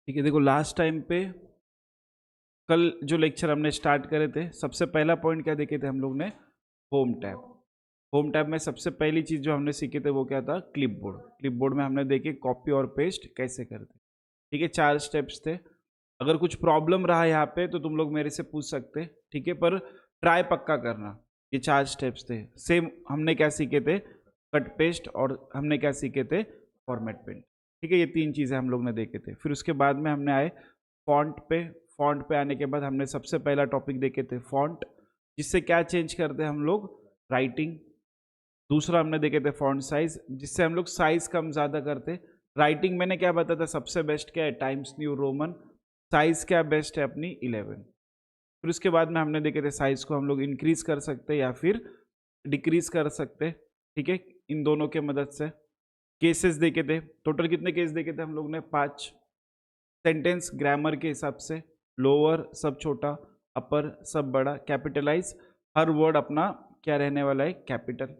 ठीक है, देखो लास्ट टाइम पे कल जो लेक्चर हमने स्टार्ट करे थे, सबसे पहला पॉइंट क्या देखे थे हम लोग ने? Home tab. होम टैब में सबसे पहली चीज जो हमने सीखे थे वो क्या था? क्लिपबोर्ड। क्लिपबोर्ड में हमने देखे कॉपी और पेस्ट कैसे करते। ठीक है, 4 स्टेप्स थे। अगर कुछ प्रॉब्लम रहा यहाँ पे तो तुम लोग मेरे से पूछ सकते, ठीक है, पर ट्राई पक्का करना। ये 4 स्टेप्स थे। सेम हमने क्या सीखे थे? Cut paste. और हमने क्या सीखे थे? Format print. ठीक है, ये 3 चीजें हम लोग ने देखे थे। फिर उसके बाद में हमने आए फॉन्ट पे। फॉन्ट पे आने के बाद हमने सबसे पहला टॉपिक देखे थे फॉन्ट, जिससे क्या चेंज करते हैं हम लोग? राइटिंग। दूसरा हमने देखे थे फॉन्ट साइज, जिससे हम लोग साइज कम ज्यादा करते। राइटिंग मैंने क्या बताया था? सबसे बेस्ट क्या है? Times new Roman. साइज क्या बेस्ट है? अपनी 11। फिर उसके बाद में हमने देखे थे साइज को हम लोग इंक्रीज कर सकते या फिर डिक्रीज कर सकते। ठीक है, इन दोनों के मदद से। केसेस देखे थे। टोटल कितने केस देखे थे हम लोग ने? 5। सेंटेंस ग्रामर के हिसाब से, लोअर सब छोटा, अपर सब बड़ा, कैपिटलाइज हर वर्ड अपना क्या रहने वाला है? कैपिटल।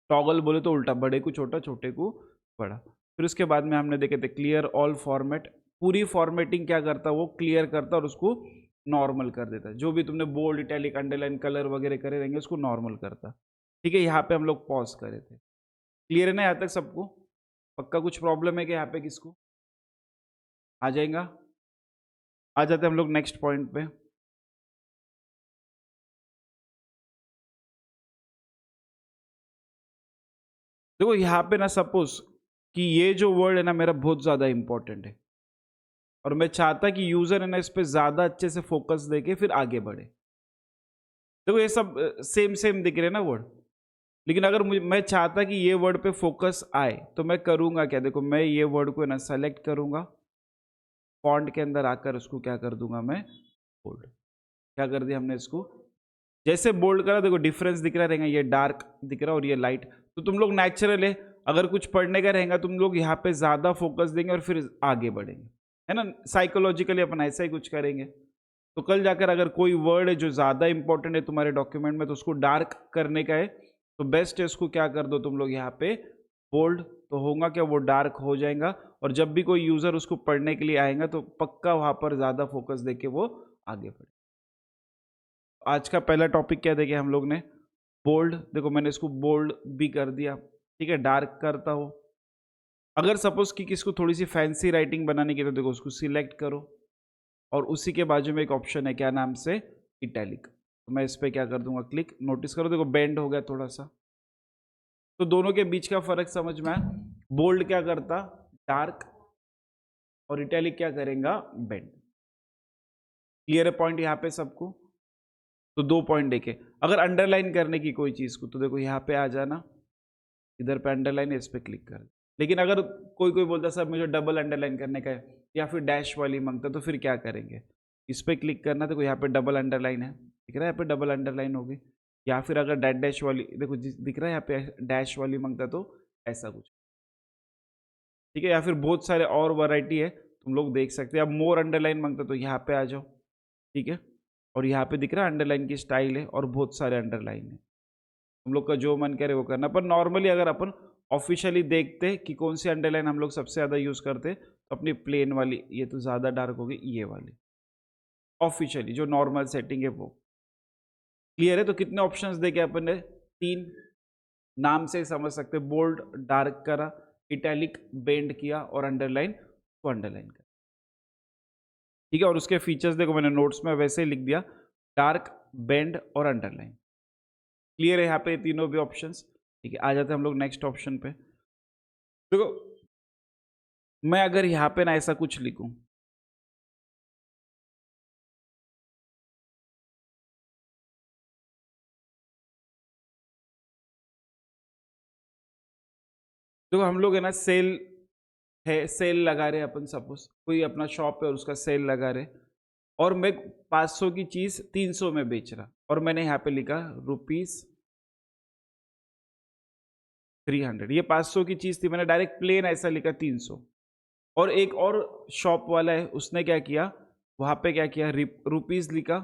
टॉगल बोले तो उल्टा, बड़े को छोटा, छोटे को बड़ा। फिर उसके बाद में हमने देखे थे क्लियर ऑल फॉर्मेट। पूरी फॉर्मेटिंग क्या करता? वो क्लियर करता और उसको नॉर्मल कर देता। जो भी तुमने बोल्ड, इटैलिक, अंडरलाइन, कलर वगैरह करे रहेंगे उसको नॉर्मल करता। ठीक है, यहाँ पे हम लोग पॉज करे थे। क्लियर है ना यहाँ तक सबको? पक्का कुछ प्रॉब्लम है क्या यहाँ पे किसको? आ जाएगा? आ जाते हैं हम लोग नेक्स्ट पॉइंट पे। देखो यहाँ पे ना, सपोज कि ये जो वर्ड है ना मेरा बहुत ज्यादा इंपॉर्टेंट है और मैं चाहता कि यूजर है ना इस पे ज्यादा अच्छे से फोकस देके फिर आगे बढ़े। देखो ये सब सेम सेम दिख रहे हैं ना वर्ड, लेकिन अगर मुझे मैं चाहता कि ये वर्ड पे फोकस आए तो मैं करूंगा क्या? देखो मैं ये वर्ड को है ना सेलेक्ट करूंगा, फॉन्ट के अंदर आकर उसको क्या कर दूंगा मैं? बोल्ड। क्या कर दिया हमने इसको? जैसे बोल्ड करा देखो डिफरेंस दिख रहा रहेगा, ये डार्क दिख रहा और ये लाइट। तो तुम लोग नेचुरल है, अगर कुछ पढ़ने का रहेगा तुम लोग यहाँ पे ज्यादा फोकस देंगे और फिर आगे बढ़ेंगे, है ना? साइकोलॉजिकली अपन ऐसा ही कुछ करेंगे। तो कल जाकर अगर कोई वर्ड है जो ज्यादा इंपॉर्टेंट है तुम्हारे डॉक्यूमेंट में तो उसको डार्क करने का है, तो बेस्ट है उसको क्या कर दो तुम लोग यहाँ पे? बोल्ड। तो होगा क्या? वो डार्क हो जाएगा और जब भी कोई यूजर उसको पढ़ने के लिए आएगा तो पक्का वहां पर ज्यादा फोकस देके वो आगे बढ़े। आज का पहला टॉपिक क्या देखे हम लोग ने? बोल्ड। देखो मैंने इसको बोल्ड भी कर दिया, ठीक है, डार्क करता हो। अगर सपोज कि किसको थोड़ी सी फैंसी राइटिंग बनाने की तो देखो उसको सिलेक्ट करो और उसी के बाजू में एक ऑप्शन है क्या नाम से? इटैलिक। तो मैं इस पर क्या कर दूंगा? क्लिक। नोटिस करो देखो बेंड हो गया थोड़ा सा। तो दोनों के बीच का फर्क समझ में आया? बोल्ड क्या करता? डार्क। और इटैलिक क्या करेगा? बेंड। क्लियर है पॉइंट यहाँ पे सबको? तो 2 पॉइंट देखे। अगर अंडरलाइन करने की कोई चीज को तो देखो यहाँ पे आ जाना, इधर पे अंडरलाइन है, इस पे क्लिक कर। लेकिन अगर कोई कोई बोलता सर मुझे डबल अंडरलाइन करने का है या फिर डैश वाली मांगता तो फिर क्या करेंगे? इस पे क्लिक करना, देखो यहाँ पे डबल अंडरलाइन है, दिख रहा है? यहाँ पे डबल अंडरलाइन होगी। या फिर अगर डैश डैश वाली, देखो दिख रहा है यहाँ पे डैश वाली मांगता तो ऐसा कुछ। ठीक है, या फिर बहुत सारे और वैरायटी है तुम लोग देख सकते हैं। अब मोर अंडरलाइन मांगता तो यहाँ पे आ जाओ, ठीक है। और यहाँ पे दिख रहा है अंडरलाइन की स्टाइल है और बहुत सारे अंडरलाइन है। हम लोग का जो मन करे वो करना। पर नॉर्मली अगर अपन ऑफिशियली देखते कि कौन सी अंडरलाइन हम लोग सबसे ज्यादा यूज करते तो अपनी प्लेन वाली, ये तो ज्यादा डार्क होगी, ये वाली ऑफिशियली जो नॉर्मल सेटिंग है वो। क्लियर है? तो कितने ऑप्शंस देखे अपन ने? 3। नाम से समझ सकते, बोल्ड डार्क करा, इटैलिक बेंड किया और अंडरलाइन को अंडरलाइन करा। ठीक है, और उसके फीचर्स देखो मैंने नोट्स में वैसे ही लिख दिया, डार्क, बेंड और अंडरलाइन। क्लियर है यहाँ पे तीनों भी ऑप्शंस? ठीक है, आ जाते हैं हम लोग नेक्स्ट ऑप्शन पे। देखो मैं अगर यहाँ पे ना ऐसा कुछ लिखूं, देखो हम लोग है ना सेल है, सेल लगा रहे हैं अपन, सपोज कोई अपना शॉप है और उसका सेल लगा रहे, और मैं 500 की चीज 300 में बेच रहा और मैंने यहाँ पे लिखा ₹300। ये 500 की चीज थी, मैंने डायरेक्ट प्लेन ऐसा लिखा 300। और एक और शॉप वाला है उसने क्या किया, वहां पे क्या किया, रुपीज लिखा,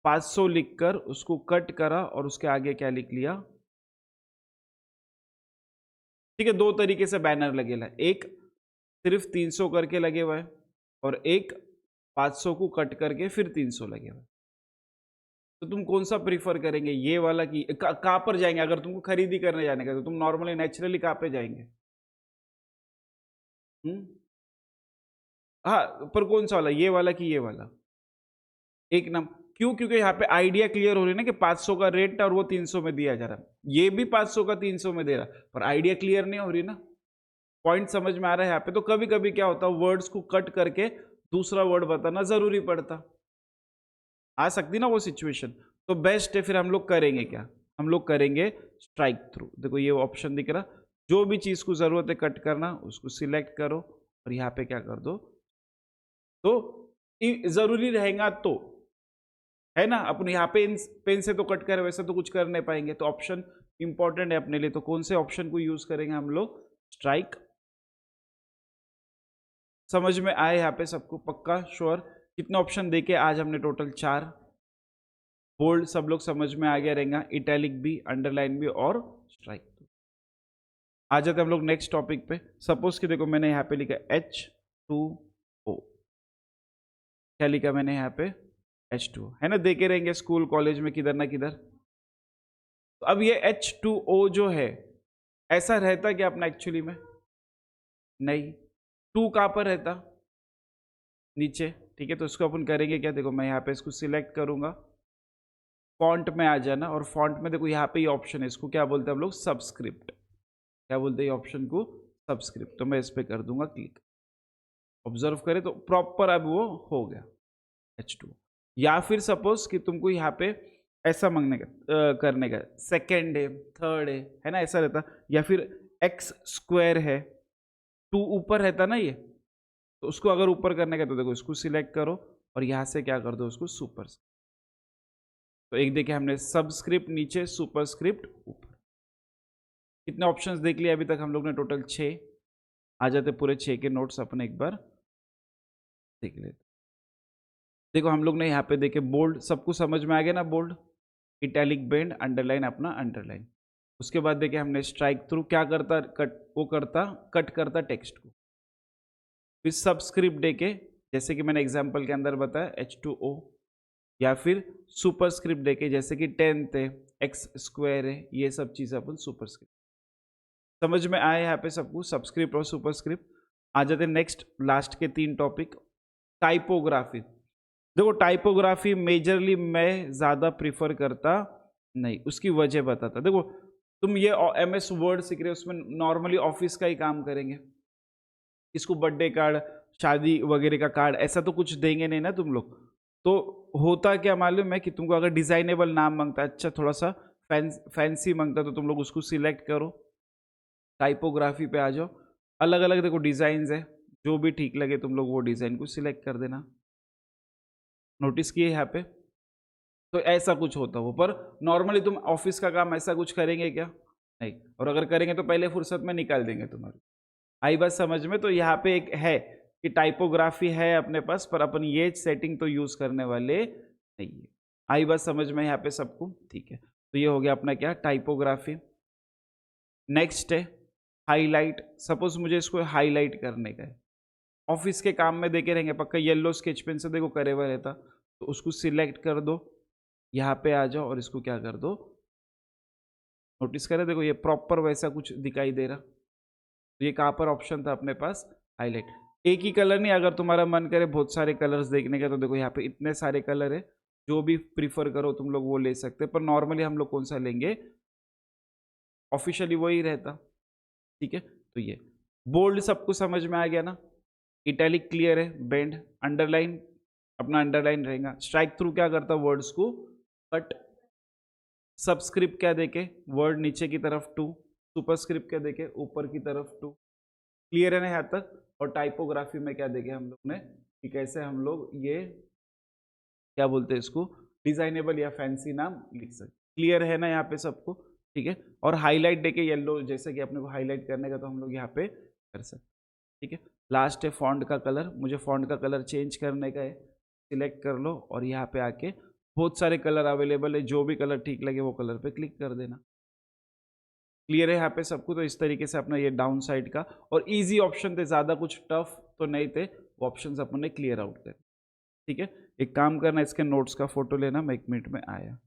500 लिखकर उसको कट करा और उसके आगे क्या लिख लिया? ठीक है, 2 तरीके से बैनर लगेला। एक सिर्फ 300 करके लगे हुए हैं और एक 500 को कट करके फिर 300 लगे हुए हैं। तो तुम कौन सा प्रीफर करेंगे, ये वाला कि कहाँ पर जाएंगे? अगर तुमको खरीदी करने जाने का तो तुम नॉर्मली नेचुरली कहाँ पे जाएंगे? हम्म। हाँ, पर कौन सा वाला, ये वाला कि ये वाला? एक नम क्यों? क्योंकि यहाँ पे आइडिया क्लियर हो रही है ना कि 500 का रेट और वो 300 में दिया जा रहा है, ये भी 500 का 300 में दे रहा है, पर आइडिया क्लियर नहीं हो रही ना। पॉइंट समझ में आ रहा है यहाँ पे? तो कभी कभी क्या होता है, वर्ड्स को कट करके दूसरा वर्ड बताना जरूरी पड़ता, आ सकती ना वो सिचुएशन। तो बेस्ट है फिर हम लोग करेंगे क्या, हम लोग करेंगे स्ट्राइक थ्रू। देखो ये ऑप्शन दिख रहा, जो भी चीज को जरूरत है कट करना उसको सिलेक्ट करो और यहाँ पे क्या कर दो, तो जरूरी रहेगा तो, है ना। अपन यहाँ पे पेन से तो कट कर वैसे तो कुछ कर नहीं पाएंगे, तो ऑप्शन इंपॉर्टेंट है अपने लिए। तो कौन से ऑप्शन को यूज करेंगे हम लोग? स्ट्राइक। समझ में आए यहाँ पे सबको? पक्का श्योर? कितने ऑप्शन देके आज हमने टोटल 4। बोल्ड सब लोग समझ में आ गया रहेगा, इटैलिक भी, अंडरलाइन भी और स्ट्राइक। आ जाते हम लोग नेक्स्ट टॉपिक पे। सपोज कि देखो मैंने यहाँ पे लिखा H2O, क्या लिखा मैंने यहाँ पे? H2O, है ना। देखे रहेंगे स्कूल कॉलेज में किधर ना किधर। तो अब ये H2O जो है ऐसा रहता क्या अपना एक्चुअली में? नहीं। टू कहाँ पर रहता? नीचे। ठीक है, तो इसको अपन करेंगे क्या? देखो मैं यहाँ पे इसको सिलेक्ट करूंगा, फॉन्ट में आ जाना, और फॉन्ट में देखो यहाँ पे ये ऑप्शन है, इसको क्या बोलते हैं हम लोग? सबस्क्रिप्ट। क्या बोलते हैं ऑप्शन को? सबस्क्रिप्ट। तो मैं इस पे कर दूंगा क्लिक। ऑब्जर्व करें तो प्रॉपर अब वो हो गया H2। या फिर सपोज कि तुमको यहाँ पे ऐसा मांगने का करने का, सेकेंड है, थर्ड है ना, ऐसा रहता। या फिर एक्स स्क्वायर है, टू ऊपर रहता ना ये, तो उसको अगर ऊपर करने का तो देखो इसको सिलेक्ट करो और यहाँ से क्या कर दो उसको सुपर। तो एक देखिए हमने सबस्क्रिप्ट नीचे, सुपरस्क्रिप्ट ऊपर। कितने ऑप्शंस देख लिए अभी तक हम लोग ने? टोटल 6। आ जाते पूरे 6 के नोट्स अपने एक बार देख लेते। देखो हम लोग ने यहाँ पे देखे बोल्ड, सबको समझ में आ गया ना? बोल्ड, इटैलिक, बेंड, अंडरलाइन, अपना अंडरलाइन। उसके बाद देखे हमने स्ट्राइक थ्रू, क्या करता? कट, वो करता, कट करता टेक्स्ट को। फिर सबस्क्रिप्ट देके, जैसे कि मैंने एग्जांपल के अंदर बताया H2O, या फिर सुपरस्क्रिप्ट देके जैसे कि 10th है, एक्स स्क्वायर है, ये सब चीज़ अपन सुपरस्क्रिप्ट। समझ में आए यहाँ पे सबको? सबस्क्रिप्ट और सुपरस्क्रिप्ट। आ जाते नेक्स्ट लास्ट के 3 टॉपिक। टाइपोग्राफी। देखो टाइपोग्राफी मेजरली मैं ज़्यादा प्रीफर करता नहीं, उसकी वजह बताता। देखो तुम ये MS वर्ड सीख रहे हो, उसमें नॉर्मली ऑफिस का ही काम करेंगे, इसको बर्थडे कार्ड, शादी वगैरह का कार्ड ऐसा तो कुछ देंगे नहीं ना तुम लोग। तो होता क्या मालूम है कि तुमको अगर डिजाइनेबल नाम मांगता है, अच्छा थोड़ा सा फैंसी मांगता, तो तुम लोग उसको सिलेक्ट करो, टाइपोग्राफी पे आ जाओ। अलग अलग देखो डिजाइन है, जो भी ठीक लगे तुम लोग वो डिजाइन को सिलेक्ट कर देना। नोटिस किए यहाँ पे? तो ऐसा कुछ होता हो, पर नॉर्मली तुम ऑफिस का काम ऐसा कुछ करेंगे क्या? नहीं। और अगर करेंगे तो पहले फुर्सत में निकाल देंगे तुम्हारी। आई बात समझ में? तो यहाँ पे एक है कि टाइपोग्राफी है अपने पास, पर अपन ये सेटिंग तो यूज करने वाले नहीं है। आई बात समझ में यहाँ पे सबको? ठीक है, तो ये हो गया अपना क्या? टाइपोग्राफी। नेक्स्ट है हाईलाइट। सपोज मुझे इसको हाईलाइट करने का है, ऑफिस के काम में देखे रहेंगे पक्का, येलो स्केच पेन से देखो करे हुए रहता, तो उसको सिलेक्ट कर दो, यहाँ पे आ जाओ और इसको क्या कर दो? नोटिस करें देखो ये प्रॉपर वैसा कुछ दिखाई दे रहा। तो ये कहाँ पर ऑप्शन था अपने पास? हाईलाइट। एक ही कलर नहीं, अगर तुम्हारा मन करे बहुत सारे कलर्स देखने का तो देखो यहाँ पे इतने सारे कलर है, जो भी प्रीफर करो तुम लोग वो ले सकते, पर नॉर्मली हम लोग कौन सा लेंगे? ऑफिशियली वही रहता। ठीक है, तो ये बोल्ड सबको समझ में आ गया ना? इटैलिक क्लियर है, बेंड, अंडरलाइन अपना अंडरलाइन रहेगा। स्ट्राइक थ्रू क्या करता? वर्ड्स को कट। सबस्क्रिप्ट क्या देके? वर्ड नीचे की तरफ टू। सुपरस्क्रिप्ट क्या देके? ऊपर की तरफ टू। क्लियर है ना यहाँ तक? और टाइपोग्राफी में क्या देखे हम लोग ने कि कैसे हम लोग ये क्या बोलते हैं इसको, डिजाइनेबल या फैंसी नाम लिख सकते। क्लियर है ना यहाँ पे सबको? ठीक है, और हाईलाइट देके येलो, जैसे कि अपने को हाईलाइट करने का, तो हम लोग यहाँ पे कर सकते। ठीक है, लास्ट है फॉन्ट का कलर। मुझे फॉन्ट का कलर चेंज करने का है, सिलेक्ट कर लो और यहाँ पे आके बहुत सारे कलर अवेलेबल है, जो भी कलर ठीक लगे वो कलर पे क्लिक कर देना। क्लियर है यहाँ पे सबको? तो इस तरीके से अपना ये डाउन साइड का, और इजी ऑप्शन थे, ज़्यादा कुछ टफ तो नहीं थे, वो ऑप्शंस अपन ने क्लियर आउट करे। ठीक है, एक काम करना, इसके नोट्स का फोटो लेना, मैं 1 मिनट में आया।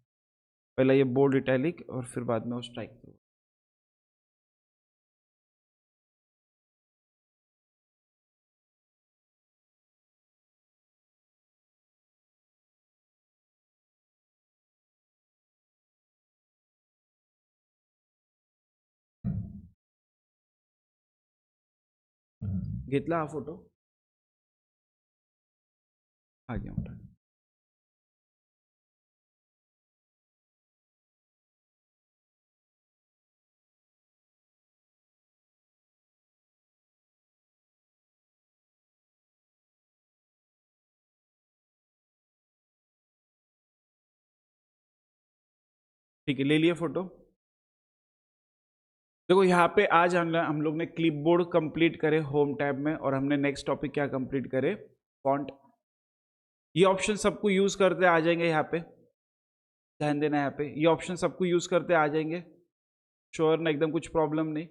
पहला ये बोल्ड इटैलिक और फिर बाद में वो स्ट्राइक थ्रू। घेतला हा फोटो? हा घ्या मोठा. ठीक है, ले लिए फोटो? देखो यहाँ पे आज हम लोग ने क्लिपबोर्ड कंप्लीट करे होम टैब में, और हमने नेक्स्ट टॉपिक क्या कंप्लीट करे? फॉन्ट। ये ऑप्शन सबको यूज करते आ जाएंगे यहाँ पे, ध्यान देना यहाँ पे, ये ऑप्शन सबको यूज करते आ जाएंगे, श्योर ना? एकदम कुछ प्रॉब्लम नहीं।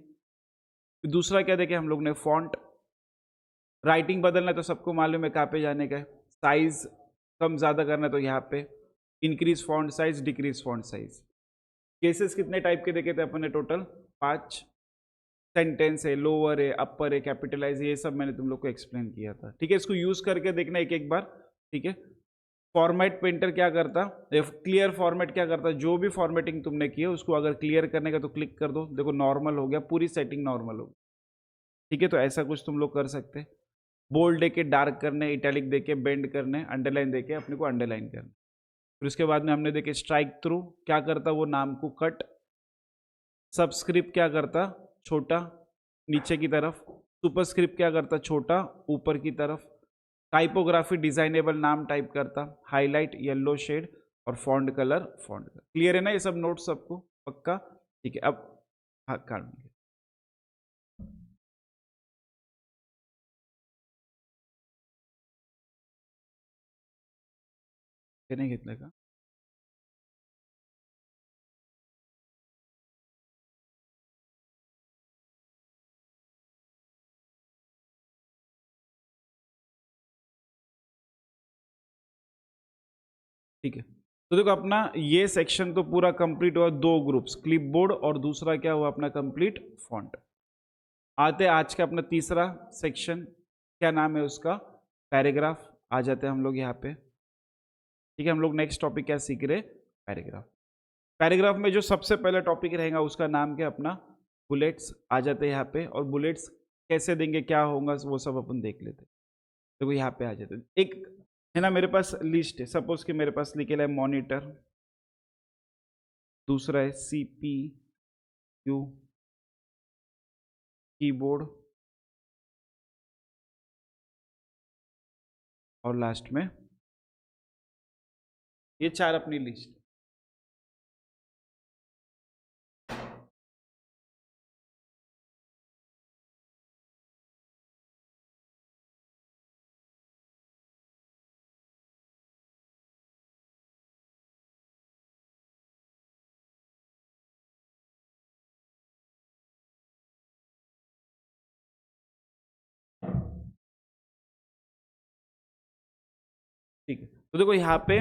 दूसरा क्या देखे हम लोग ने? फॉन्ट। राइटिंग बदलना है तो सबको मालूम है कहाँ पे जाने का है। साइज कम ज़्यादा करना है तो यहाँ पे increase font size, decrease font size. Cases कितने टाइप के देखे थे अपन ने? टोटल 5। सेंटेंस है, लोअर है, अपर है, कैपिटलाइज है, ये सब मैंने तुम लोग को एक्सप्लेन किया था। ठीक है, इसको यूज करके देखना एक एक बार। ठीक है, फॉर्मेट पेंटर क्या करता, क्लियर फॉर्मेट क्या करता, जो भी फॉर्मेटिंग तुमने की है उसको अगर क्लियर करने का तो क्लिक कर दो, देखो नॉर्मल हो गया, पूरी सेटिंग नॉर्मल हो गई। ठीक है, तो ऐसा कुछ तुम लोग कर सकते हैं। बोल्ड देके डार्क करने, इटैलिक देके बेंड करने, अंडरलाइन देके अपने को अंडरलाइन करना। फिर उसके बाद में हमने देखे स्ट्राइक थ्रू क्या करता, वो नाम को कट। सबस्क्रिप्ट क्या करता, छोटा नीचे की तरफ। सुपरस्क्रिप्ट क्या करता, छोटा ऊपर की तरफ। टाइपोग्राफी डिजाइनेबल नाम टाइप करता, हाईलाइट येलो शेड, और font colour font colour. Clear है ना ये सब नोट सबको? पक्का? ठीक है, अब हाँ काट दीजिए। नहीं घेतलं का? ठीक है, तो देखो अपना ये सेक्शन तो पूरा कंप्लीट हुआ, 2 ग्रुप्स, क्लिपबोर्ड और दूसरा क्या हुआ अपना कंप्लीट, फॉन्ट। आते आज का अपना तीसरा सेक्शन, क्या नाम है उसका? पैराग्राफ। आ जाते हैं हम लोग यहाँ पे। ठीक है, हम लोग नेक्स्ट टॉपिक क्या सीख रहे? पैराग्राफ। पैराग्राफ में जो सबसे पहला टॉपिक रहेगा उसका नाम क्या अपना? बुलेट्स। आ जाते हैं यहाँ पे, और बुलेट्स कैसे देंगे, क्या होगा, वो सब अपन देख लेते हैं। देखो यहाँ पे आ जाते हैं। एक है ना मेरे पास लिस्ट है, सपोज कि मेरे पास लिखेला है मॉनिटर, दूसरा है CPU, कीबोर्ड, और लास्ट में ये 4 अपनी लिस्ट। ठीक है, तो देखो यहाँ पे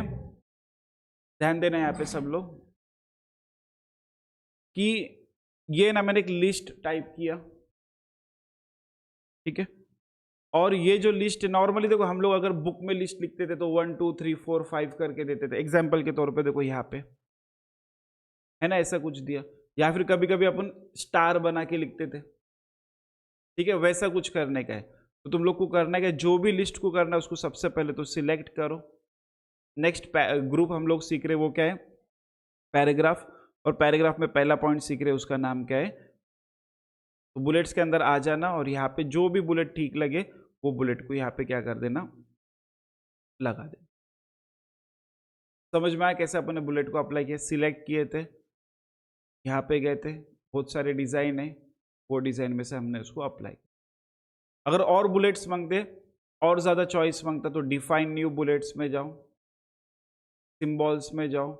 ध्यान देना, यहाँ पे सब लोग कि ये ना मैंने एक लिस्ट टाइप किया। ठीक है, और ये जो लिस्ट नॉर्मली देखो हम लोग अगर बुक में लिस्ट लिखते थे तो 1 2 3 4 5 करके देते थे, एग्जाम्पल के तौर पे देखो यहाँ पे है ना, ऐसा कुछ दिया, या फिर कभी कभी अपन स्टार बना के लिखते थे। ठीक है, वैसा कुछ करने का है, तो तुम लोग को करना है कि जो भी लिस्ट को करना है उसको सबसे पहले तो सिलेक्ट करो। नेक्स्ट ग्रुप हम लोग सीख रहे वो क्या है? पैराग्राफ। और पैराग्राफ में पहला पॉइंट सीख रहे उसका नाम क्या है? तो बुलेट्स के अंदर आ जाना, और यहाँ पे जो भी बुलेट ठीक लगे वो बुलेट को यहाँ पे क्या कर देना, लगा दे। समझ में आया कैसे अपन ने बुलेट को अप्लाई किया? सिलेक्ट किए थे, यहाँ पे गए थे, बहुत सारे डिजाइन है, वो डिजाइन में से हमने उसको अप्लाई किया। अगर और बुलेट्स मांगते, और ज्यादा चॉइस मांगता, तो डिफाइन न्यू बुलेट्स में जाओ, सिंबल्स में जाओ,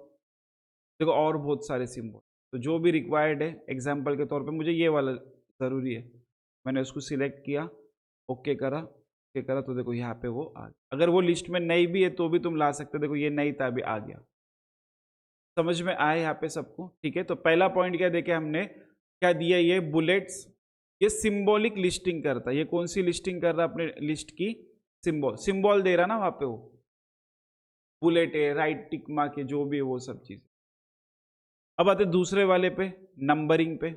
देखो और बहुत सारे सिंबल, तो जो भी रिक्वायर्ड है, एग्जाम्पल के तौर पे मुझे ये वाला ज़रूरी है, मैंने उसको सिलेक्ट किया, ओके करा तो देखो यहाँ पे वो आ गया। अगर वो लिस्ट में नहीं भी है तो भी तुम ला सकते, देखो ये नहीं था अभी आ गया। समझ में आया यहाँ पे सबको? ठीक है, तो पहला पॉइंट क्या देखे हमने, क्या दिया, ये बुलेट्स, ये सिंबॉलिक लिस्टिंग करता है। ये कौन सी लिस्टिंग कर रहा है अपने लिस्ट की? सिंबल दे रहा ना वहां पे, वो बुलेट है, राइट टिक मार्क है, जो भी है वो सब चीज। अब आते दूसरे वाले पे, नंबरिंग पे।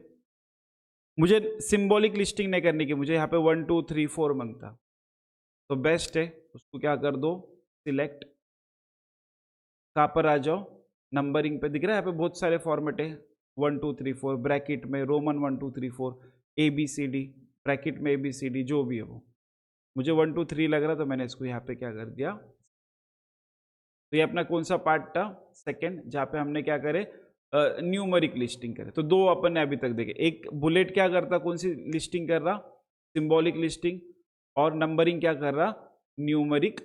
मुझे सिंबॉलिक लिस्टिंग नहीं करनी की, मुझे यहाँ पे 1 2 3 4 मांगता, तो बेस्ट है उसको क्या कर दो, सिलेक्ट, कहाँ पर आ जाओ, नंबरिंग पे। दिख रहा है यहाँ पे बहुत सारे फॉर्मेट है, 1 2 3 4 ब्रैकेट में, रोमन 1 2 3 4, ABCD, ब्रैकेट में ABCD, जो भी है वो। मुझे 1 2 3 लग रहा, तो मैंने इसको यहाँ पे क्या कर दिया। तो ये अपना कौन सा पार्ट था, सेकंड, जहाँ पे हमने क्या करे, न्यूमरिक लिस्टिंग करे। तो दो अपन ने अभी तक देखे, एक बुलेट क्या करता, कौन सी लिस्टिंग कर रहा, सिंबॉलिक लिस्टिंग, और नंबरिंग क्या कर रहा, न्यूमरिक।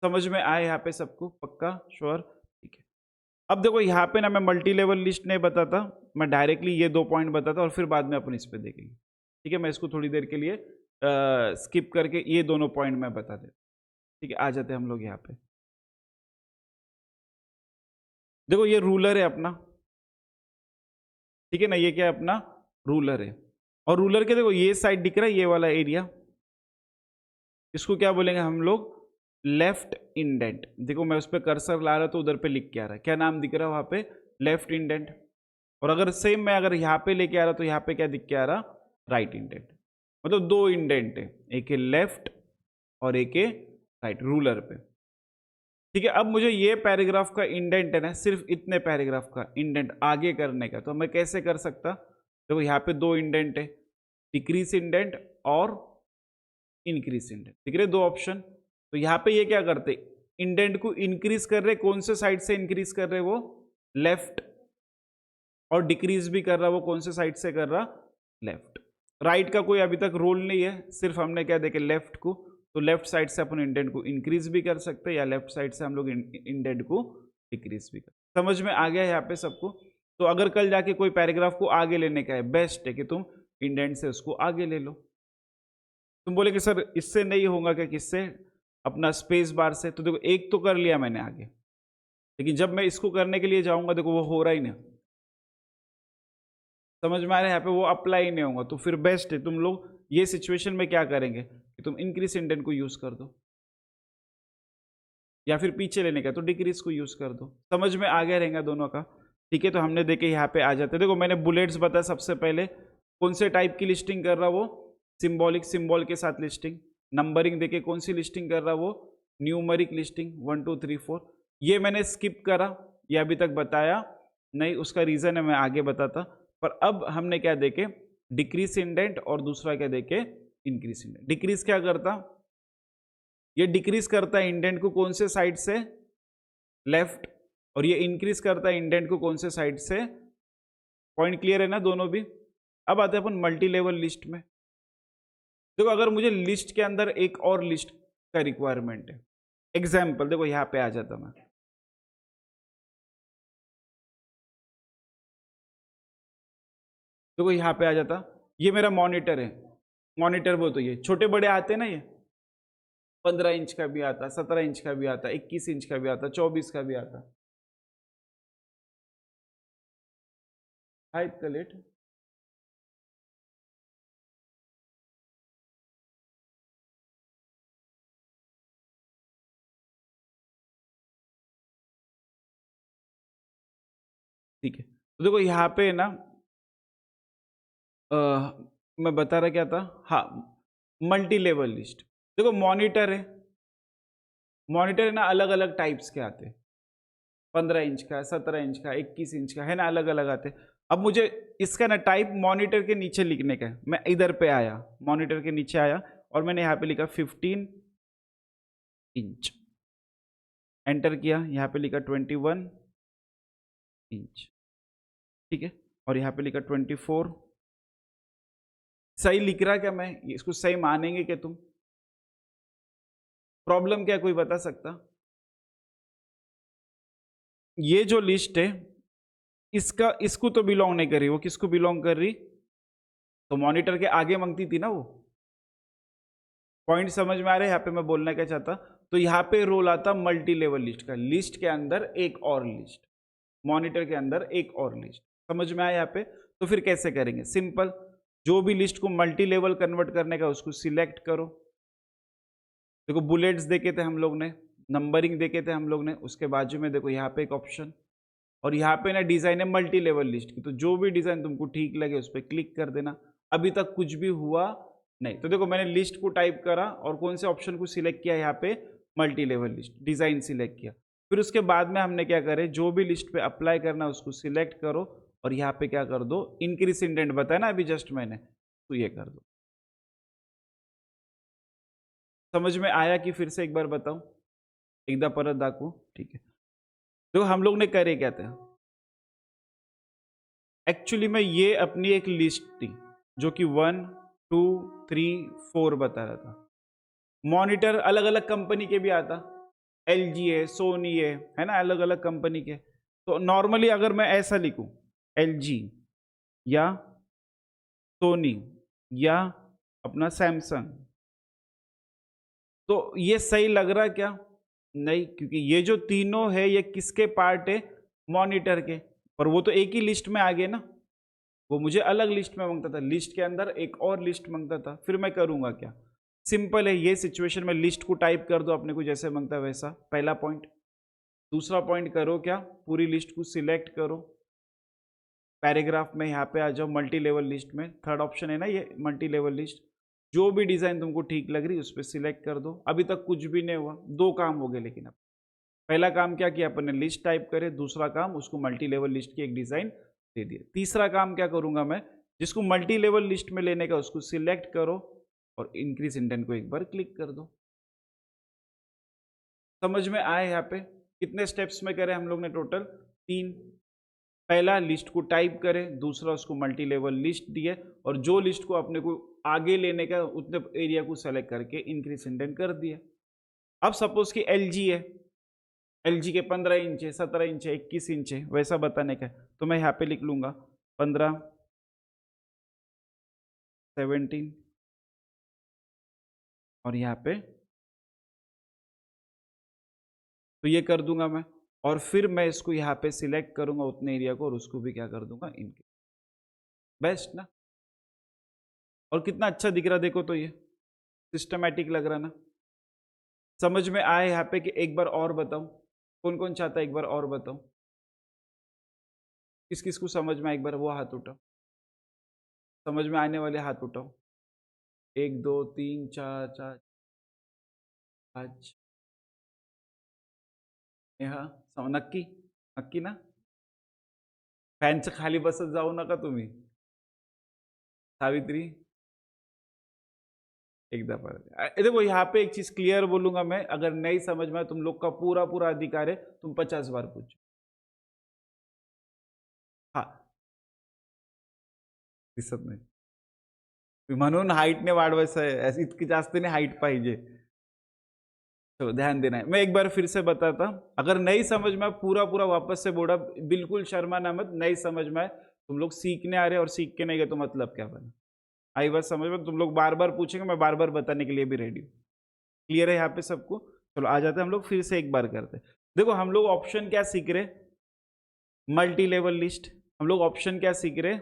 समझ में आए यहाँ पे सबको? पक्का श्योर? ठीक है। अब देखो यहाँ पे ना मैं मल्टी लेवल लिस्ट नहीं बताता, मैं डायरेक्टली ये 2 पॉइंट बताता और फिर बाद में अपन इस पे देखेंगे। ठीक है, मैं इसको थोड़ी देर के लिए स्किप करके ये दोनों पॉइंट मैं बता देता। ठीक है, आ जाते हैं हम लोग यहाँ पे। देखो ये रूलर है अपना, ठीक है ना, ये क्या है अपना रूलर है। और रूलर के देखो ये साइड दिख रहा है, ये वाला एरिया, इसको क्या बोलेंगे हम लोग, लेफ्ट इंडेंट। देखो मैं उस पर कर्सर ला रहा तो उधर पे लिख के आ रहा है, क्या नाम दिख रहा है वहां पे, लेफ्ट इंडेंट। और अगर सेम मैं अगर यहाँ पे लेके आ रहा तो यहाँ पे क्या दिख के आ रहा, राइट इंडेंट। मतलब 2 इंडेंट है, एक है लेफ्ट और एक है राइट, रूलर पे। ठीक है, अब मुझे ये पैराग्राफ का इंडेंट है ना, सिर्फ इतने पैराग्राफ का इंडेंट आगे करने का, तो मैं कैसे कर सकता, देखो यहाँ पे 2 इंडेंट है, डिक्रीज इंडेंट और इंक्रीज इंडेंट, दिख रहे 2 ऑप्शन। तो यहाँ पे ये क्या करते, इंडेंट को इंक्रीज कर रहे, कौन से साइड से इंक्रीज कर रहे, वो लेफ्ट, और डिक्रीज भी कर रहा वो कौन से साइड से कर रहा, लेफ्ट। राइट का कोई अभी तक रोल नहीं है, सिर्फ हमने क्या देखे लेफ्ट को, तो लेफ्ट साइड से अपन इंडेंट को इंक्रीज भी कर सकते हैं, या लेफ्ट साइड से हम लोग इंडेंट को डिक्रीज भी कर। समझ में आ गया यहाँ पे सबको? तो अगर कल जाके कोई पैराग्राफ को आगे लेने का है, बेस्ट है कि तुम इंडेंट से उसको आगे ले लो। तुम बोले कि सर इससे नहीं होगा क्या, किससे, अपना स्पेस बार से। तो देखो एक तो कर लिया मैंने आगे, लेकिन जब मैं इसको करने के लिए जाऊंगा देखो वो हो रहा ही नहीं। समझ में आ रहा है, यहाँ पे वो अप्लाई ही नहीं होगा। तो फिर बेस्ट है तुम लोग ये सिचुएशन में क्या करेंगे कि तुम इंक्रीज इंडेंट को यूज कर दो, या फिर पीछे लेने का तो डिक्रीज को यूज कर दो। समझ में आ गया रहेगा दोनों का? ठीक है, तो हमने देखे यहाँ पे आ जाते। देखो मैंने बुलेट्स बताया सबसे पहले, कौन से टाइप की लिस्टिंग कर रहा वो, सिंबॉलिक, सिंबल के साथ लिस्टिंग। नंबरिंग देखे कौन सी लिस्टिंग कर रहा वो, न्यूमरिक लिस्टिंग, 1 2 3 4। ये मैंने स्किप करा, ये अभी तक बताया नहीं, उसका रीजन है मैं आगे बताता। पर अब हमने क्या देखे, डिक्रीज इंडेंट, और दूसरा क्या देखे, इंक्रीज इंडेंट। डिक्रीज क्या करता, ये डिक्रीज करता है इंडेंट को कौन से साइड से, लेफ्ट, और ये इंक्रीज करता है इंडेंट को कौन से साइड से। पॉइंट क्लियर है ना दोनों भी? अब आते हैं अपन मल्टी लेवल लिस्ट में। देखो अगर मुझे लिस्ट के अंदर एक और लिस्ट का रिक्वायरमेंट है, एग्जाम्पल देखो यहाँ पे आ जाता मैं, देखो यहाँ पे आ जाता, ये मेरा मॉनिटर है। मॉनिटर वो तो ये छोटे बड़े आते हैं ना, ये 15 इंच का भी आता, 17 इंच का भी आता, 21 इंच का भी आता, 24 का भी आता। हाइट का लेट, ठीक है। तो देखो यहाँ पे ना मैं बता रहा क्या था, हाँ, मल्टी लेवल लिस्ट। देखो मॉनिटर है, मॉनिटर है ना अलग अलग टाइप्स के आते, 15 इंच का, 17 इंच का, 21 इंच का, है ना, अलग अलग आते। अब मुझे इसका ना टाइप मॉनिटर के नीचे लिखने का है। मैं इधर पे आया, मॉनिटर के नीचे आया, और मैंने यहाँ पे लिखा 15 इंच, एंटर किया, यहाँ पे लिखा 21 इंच, ठीक है, और यहाँ पे लिखा 24। सही लिख रहा क्या मैं, इसको सही मानेंगे क्या तुम? प्रॉब्लम क्या कोई बता सकता? ये जो लिस्ट है इसको तो बिलोंग नहीं कर रही, वो किसको बिलोंग कर रही? तो मॉनिटर के आगे मांगती थी ना वो। पॉइंट समझ में आ रहा है यहाँ पे मैं बोलना क्या चाहता? तो यहाँ पे रोल आता मल्टी लेवल लिस्ट का, लिस्ट के अंदर एक और लिस्ट, मॉनिटर के अंदर एक और लिस्ट। समझ में आया यहाँ पे? तो फिर कैसे करेंगे? सिंपल, जो भी लिस्ट को मल्टी लेवल कन्वर्ट करने का उसको सिलेक्ट करो। देखो बुलेट्स देखे थे हम लोग ने, नंबरिंग देखे थे हम लोग ने, उसके बाजू में देखो यहाँ पे एक ऑप्शन, और यहाँ पे ना डिजाइन है मल्टी लेवल लिस्ट की। तो जो भी डिजाइन तुमको ठीक लगे उस पर क्लिक कर देना। अभी तक कुछ भी हुआ नहीं। तो देखो मैंने लिस्ट को टाइप करा और कौन से ऑप्शन को सिलेक्ट किया, यहाँ पे multi level list, design select किया। फिर उसके बाद में हमने क्या करे, जो भी लिस्ट पे अप्लाई करना उसको सिलेक्ट करो और यहाँ पे क्या कर दो, इंक्रीज इंडेंट बताया ना अभी जस्ट मैंने, तो ये कर दो। समझ में आया कि फिर से एक बार बताऊं? एकदा परत दाखवू? ठीक है। तो हम लोग ने करे क्या था, एक्चुअली में ये अपनी एक लिस्ट थी जो कि 1 2 3 4 बता रहा था। मॉनिटर अलग अलग कंपनी के भी आता, LG है, सोनी है ना, अलग अलग कंपनी के। तो नॉर्मली अगर मैं ऐसा लिखूं, LG या सोनी या अपना सैमसंग, तो ये सही लग रहा क्या? नहीं, क्योंकि ये जो तीनों है ये किसके पार्ट है? मॉनिटर के। पर वो तो एक ही लिस्ट में आ गए ना, वो मुझे अलग लिस्ट में मांगता था, लिस्ट के अंदर एक और लिस्ट मांगता था। फिर मैं करूंगा क्या? सिंपल है, ये सिचुएशन में लिस्ट को टाइप कर दो अपने को जैसे मांगता है वैसा, पहला पॉइंट। दूसरा पॉइंट करो क्या, पूरी लिस्ट को सिलेक्ट करो, पैराग्राफ में यहाँ पे आ जाओ, मल्टी लेवल लिस्ट में थर्ड ऑप्शन है ना ये मल्टी लेवल लिस्ट। जो भी डिजाइन तुमको ठीक लग रही उस पर सिलेक्ट कर दो। अभी तक कुछ भी नहीं हुआ, दो काम हो गए। लेकिन अब पहला काम क्या किया अपन ने, लिस्ट टाइप करे। दूसरा काम, उसको मल्टी लेवल लिस्ट की एक डिजाइन दे दिया। तीसरा काम क्या करूंगा मैं, जिसको मल्टी लेवल लिस्ट में लेने का उसको सिलेक्ट करो और इंक्रीज इंडेंट को एक बार क्लिक कर दो। समझ में आए? यहाँ पे कितने स्टेप्स में करें हम लोग ने? टोटल 3। पहला, लिस्ट को टाइप करें। दूसरा, उसको मल्टी लेवल लिस्ट दिए, और जो लिस्ट को अपने को आगे लेने का उतने एरिया को सेलेक्ट करके इंक्रीज इंडेंट कर दिया। अब सपोज कि LG है, LG के 15 इंच है, 17 इंच है, 21 इंच है, वैसा बताने का है। तो मैं यहाँ पे लिख लूंगा 15 17 और यहाँ पे, तो ये कर दूंगा मैं। और फिर मैं इसको यहाँ पे सिलेक्ट करूंगा उतने एरिया को, और उसको भी क्या कर दूंगा, इनके। बेस्ट ना? और कितना अच्छा दिख रहा देखो, तो ये सिस्टमैटिक लग रहा ना? समझ में आए यहाँ पे? कि एक बार और बताऊं, कौन कौन चाहता है एक बार और बताऊं? किस किस को समझ में आए, एक बार वो हाथ उठाओ। समझ में आने वाले हाथ उठाओ। 1 2 3 4 4 5। नेहा, नक्की? नक्की ना? फॅनच्या खाली बसत जाऊ नका तुम्ही। सावित्री, एकदा परत देखो यहाँ पे एक चीज क्लियर बोलूंगा मैं, अगर नहीं समझ में आए, तुम लोग का पूरा पूरा अधिकार है, तुम 50 बार पूछो। हाँ, दिसत नाही म्हणून हाईटने वाढवायचं आहे, इतकी जास्त नाही हाईट पाहिजे। तो ध्यान देना है। मैं एक बार फिर से बताता, अगर नहीं समझ में आए पूरा पूरा वापस से बोला, बिल्कुल शर्माना मत। नहीं समझ में आए, तुम लोग सीखने आ रहे और सीख के नहीं गए तो मतलब क्या बना? आई बात समझ में? तुम लोग बार बार पूछेंगे, मैं बार बार बताने के लिए भी रेडी हूँ। क्लियर है यहाँ पे सबको? चलो आ जाते हैं हम लोग फिर से एक बार करते हैं। देखो हम लोग ऑप्शन क्या सीख रहे, मल्टी लेवल लिस्ट। हम लोग ऑप्शन क्या सीख रहे,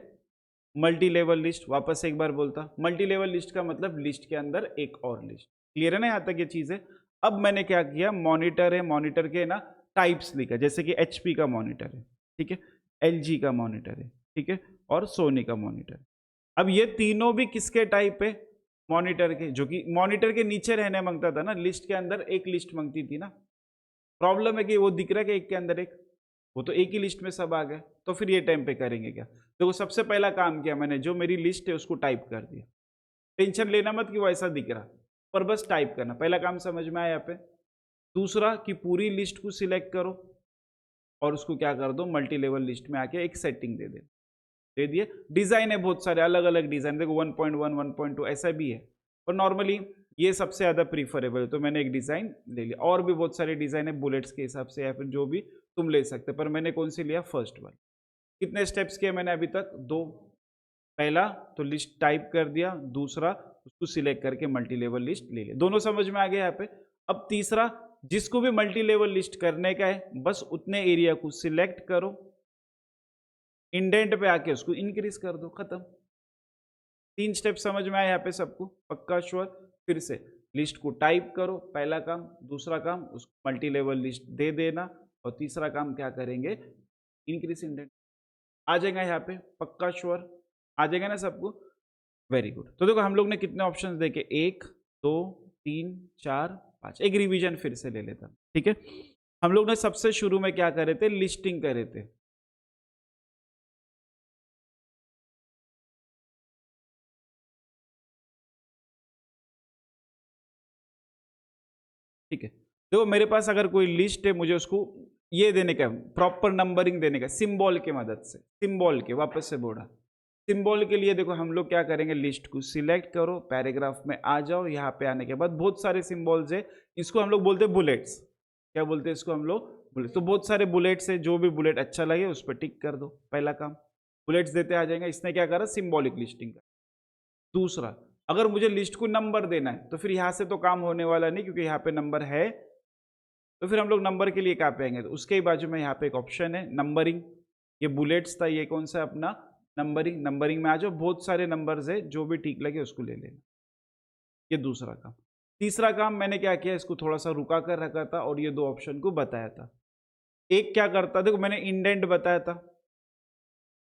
मल्टी लेवल लिस्ट। वापस से एक बार बोलता, मल्टी लेवल लिस्ट का मतलब लिस्ट के अंदर एक और लिस्ट। क्लियर है ना यहाँ तक ये चीज है? अब मैंने क्या किया, मॉनिटर है, मॉनिटर के ना टाइप्स लिखा, जैसे कि HP का मॉनिटर है, ठीक है, LG का मॉनिटर है, ठीक है, और सोनी का मॉनिटर। अब ये तीनों भी किसके टाइप है, मॉनिटर के, जो कि मॉनिटर के नीचे रहने मांगता था ना, लिस्ट के अंदर एक लिस्ट मांगती थी ना। प्रॉब्लम है कि वो दिख रहा है कि एक के अंदर एक, वो तो एक ही लिस्ट में सब आ गए। तो फिर ये टाइम पे करेंगे क्या? तो सबसे पहला काम किया मैंने, जो मेरी लिस्ट है उसको टाइप कर दिया। टेंशन लेना मत कि वो ऐसा दिख रहा, पर बस टाइप करना। पहला काम समझ में आया यहाँ पे। दूसरा कि पूरी लिस्ट को सिलेक्ट करो और उसको क्या कर दो, मल्टी लेवल लिस्ट में आके एक सेटिंग दे दिए। डिजाइन है बहुत सारे, अलग अलग डिजाइन, देखो 1.1 1.2 ऐसा भी है, पर नॉर्मली ये सबसे ज्यादा प्रीफरेबल, तो मैंने एक डिजाइन ले लिया। और भी बहुत सारे डिजाइन है बुलेट्स के हिसाब से, या फिर जो भी तुम ले सकते, पर मैंने कौन सी लिया, फर्स्ट वाला। कितने स्टेप्स किए मैंने अभी तक? 2। पहला तो लिस्ट टाइप कर दिया, दूसरा उसको सिलेक्ट करके मल्टी लेवल लिस्ट ले लिया। दोनों समझ में आ गया यहाँ पे। अब तीसरा, जिसको भी मल्टी लेवल लिस्ट करने का है बस उतने एरिया को सिलेक्ट करो, इंडेंट पे आके उसको इंक्रीज कर दो, खत्म। 3 स्टेप समझ में आया यहाँ पे सबको? पक्का श्योर? फिर से लिस्ट को टाइप करो, पहला काम। दूसरा काम उसको मल्टी लेवल लिस्ट दे देना, और तीसरा काम क्या करेंगे? Increase indent. आ जाएगा यहाँ पे? पक्का श्योर? आ जाएगा ना सबको? Very good. तो देखो हम लोग ने कितने ऑप्शंस देखे? 1 2 3 4 5। एक रिवीजन फिर से ले लेता, ठीक है। हम लोग ने सबसे शुरू में क्या करे थे? लिस्टिंग करे थे। ठीक है, देखो मेरे पास अगर कोई लिस्ट है, मुझे उसको ये देने का, प्रॉपर नंबरिंग देने का, सिंबल के मदद से। सिंबल के, वापस से बोला, सिंबल के लिए देखो हम लोग क्या करेंगे? लिस्ट को सिलेक्ट करो, पैराग्राफ में आ जाओ। यहाँ पे आने के बाद बहुत सारे सिंबल्स है, इसको हम लोग बोलते हैं बुलेट्स। क्या बोलते हैं इसको हम लोग? बुलेट। तो बहुत सारे बुलेट्स है, जो भी बुलेट अच्छा लगे उस पर टिक कर दो, पहला काम। बुलेट्स देते आ जाएंगे। इसने क्या करा? सिंबॉलिक लिस्टिंग का। दूसरा, अगर मुझे लिस्ट को नंबर देना है तो फिर यहाँ से तो काम होने वाला नहीं, क्योंकि यहाँ पे नंबर है। तो फिर हम लोग नंबर के लिए कहाँ पे आएंगे? तो उसके ही बाजू में यहाँ पे एक ऑप्शन है नंबरिंग। ये बुलेट्स था, ये कौन सा है अपना? नंबरिंग। नंबरिंग में आ जाओ, बहुत सारे नंबर्स है, जो भी ठीक लगे उसको ले लेना। ये दूसरा काम। तीसरा काम मैंने क्या किया? इसको थोड़ा सा रुका कर रखा था और ये 2 ऑप्शन को बताया था। एक क्या करता, देखो मैंने इंडेंट बताया था।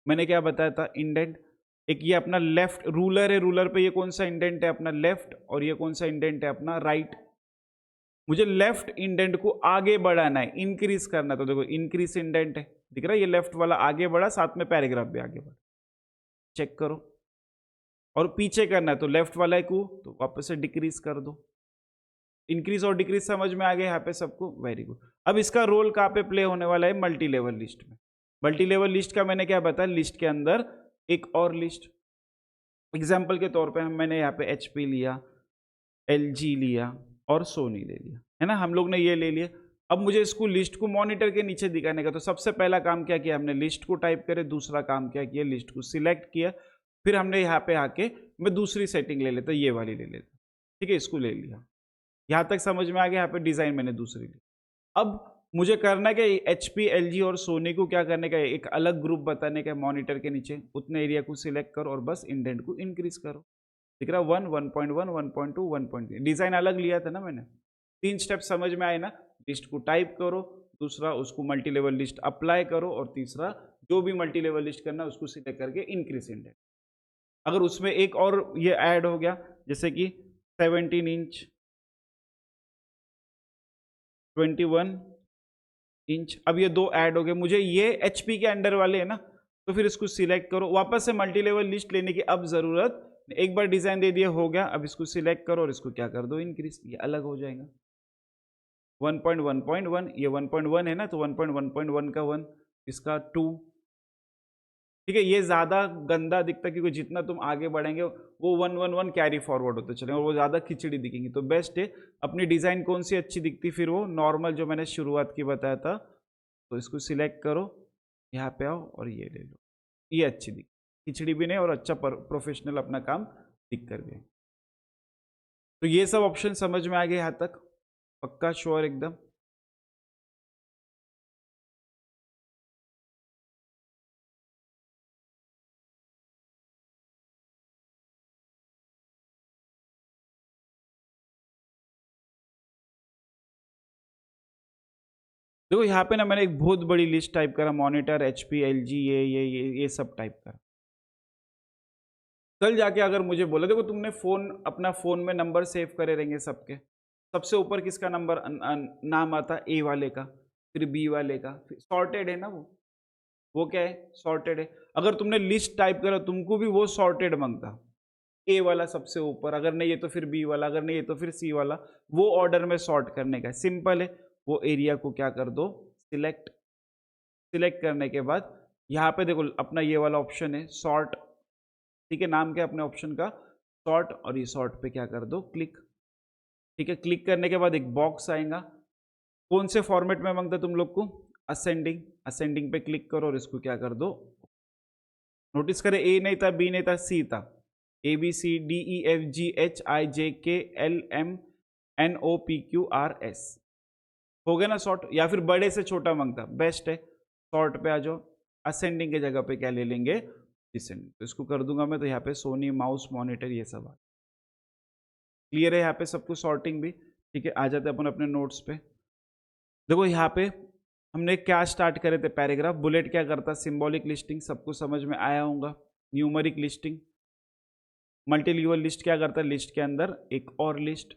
मैंने क्या बताया था? इंडेंट। एक ये अपना लेफ्ट रूलर है, रूलर पे ये कौन सा इंडेंट है? अपना लेफ्ट। और ये कौन सा इंडेंट है? अपना राइट। मुझे लेफ्ट इंडेंट को आगे बढ़ाना है, इंक्रीज करना। तो देखो इंक्रीज इंडेंट है, दिख रहा है? ये लेफ्ट वाला आगे बढ़ा, साथ में पैराग्राफ भी आगे बढ़ा, चेक करो। और पीछे करना है तो लेफ्ट वाला को तो वापस से डिक्रीज कर दो। इंक्रीज और डिक्रीज समझ में आ गया यहाँ पे सबको? Very good. अब इसका रोल कहाँ पे प्ले होने वाला है? मल्टी लेवल लिस्ट में। मल्टी लेवल लिस्ट का मैंने क्या बताया? लिस्ट के अंदर एक और लिस्ट। एग्जाम्पल के तौर पे मैंने यहाँ पे HP लिया, LG लिया और सोनी ले लिया, है ना? हम लोग ने ये ले लिया। अब मुझे इसको लिस्ट को मॉनिटर के नीचे दिखाने का, तो सबसे पहला काम क्या किया हमने? लिस्ट को टाइप करे। दूसरा काम क्या किया? लिस्ट को सिलेक्ट किया। फिर हमने यहाँ पे आके, मैं दूसरी सेटिंग ले लेता, ये वाली ले लेता, ठीक है? इसको ले लिया। यहाँ तक समझ में आ गया? यहाँ पे डिजाइन मैंने दूसरी ली। अब मुझे करना क्या? HP LG और सोनी को क्या करने का? एक अलग ग्रुप बताने का मॉनिटर के नीचे। उतने एरिया को सिलेक्ट करो और बस इंडेंट को इंक्रीज करो। दिख रहा? 1 1.1 1.2 1.3। डिजाइन अलग लिया था ना मैंने। 3 स्टेप समझ में आए ना? लिस्ट को टाइप करो, दूसरा उसको मल्टी लेवल लिस्ट अप्लाई करो, और तीसरा जो भी मल्टी लेवल लिस्ट करना उसको सिलेक्ट करके इंक्रीज इंडेंट। अगर उसमें एक और ये ऐड हो गया, जैसे कि 17 इंच, 21 इंच, अब ये 2 ऐड हो गए। मुझे ये HP के अंडर वाले है ना, तो फिर इसको सिलेक्ट करो। वापस से मल्टी लेवल लिस्ट लेने की अब जरूरत, एक बार डिजाइन दे दिया, हो गया। अब इसको सिलेक्ट करो और इसको क्या कर दो? इंक्रीज। ये अलग हो जाएगा। 1.1.1, ये 1.1 है ना, तो 1.1.1 का 1, इसका 2, ठीक है? ये ज्यादा गंदा दिखता, क्योंकि जितना तुम आगे बढ़ेंगे वो 111 कैरी फॉरवर्ड होते चलेंगे और वो ज्यादा खिचड़ी दिखेंगी। तो बेस्ट है, अपनी डिजाइन कौन सी अच्छी दिखती, फिर वो नॉर्मल जो मैंने शुरुआत की बताया था, तो इसको सिलेक्ट करो, यहाँ पे आओ और ये ले लो। ये अच्छी दिख, खिचड़ी भी नहीं, और अच्छा प्रोफेशनल अपना काम दिख कर गए। तो ये सब ऑप्शन समझ में आ गए यहाँ तक? पक्का श्योर एकदम? देखो यहाँ पे ना मैंने एक बहुत बड़ी लिस्ट टाइप करा, मॉनिटर HP LG ये सब टाइप करा। कल जाके अगर मुझे बोला, देखो तुमने फोन, अपना फोन में नंबर सेव करे रहेंगे सबके, सबसे ऊपर किसका नंबर नाम आता? A वाले का, फिर B वाले का, फिर सॉर्टेड है ना वो क्या है? सॉर्टेड है। अगर तुमने लिस्ट टाइप करा, तुमको भी वो सॉर्टेड मांगता, A वाला सबसे ऊपर, अगर नहीं है तो फिर B वाला, अगर नहीं है तो फिर C वाला, वो ऑर्डर में सॉर्ट करने का। सिंपल है। वो एरिया को क्या कर दो? सिलेक्ट। सिलेक्ट करने के बाद यहाँ पे देखो अपना ये वाला ऑप्शन है सॉर्ट, ठीक है? नाम क्या अपने ऑप्शन का? सॉर्ट। और ये सॉर्ट पे क्या कर दो? क्लिक। ठीक है? क्लिक करने के बाद एक बॉक्स आएगा। कौन से फॉर्मेट में मांगता तुम लोग को? असेंडिंग। असेंडिंग पे क्लिक करो और इसको क्या कर दो? नोटिस करें, ए नहीं था, बी नहीं था, सी था। ABCDEFGHIJKLMNOPQRS हो गया ना सॉर्ट। या फिर बड़े से छोटा मांगता, बेस्ट है सॉर्ट पे आ जाओ। असेंडिंग की जगह पे क्या ले लेंगे, डिसेंडिंग। तो इसको कर दूंगा मैं, तो यहाँ पे सोनी माउस मॉनिटर ये सब क्लियर है यहाँ पे सब कुछ सॉर्टिंग भी। ठीक है, आ जाते अपन अपने नोट्स पे। देखो यहाँ पे हमने क्या स्टार्ट करे थे, पैराग्राफ। बुलेट क्या करता, सिंबॉलिक लिस्टिंग, सबको समझ में आया होगा। Numeric listing. मल्टीलीवर लिस्ट क्या करता है, लिस्ट के अंदर एक और लिस्ट।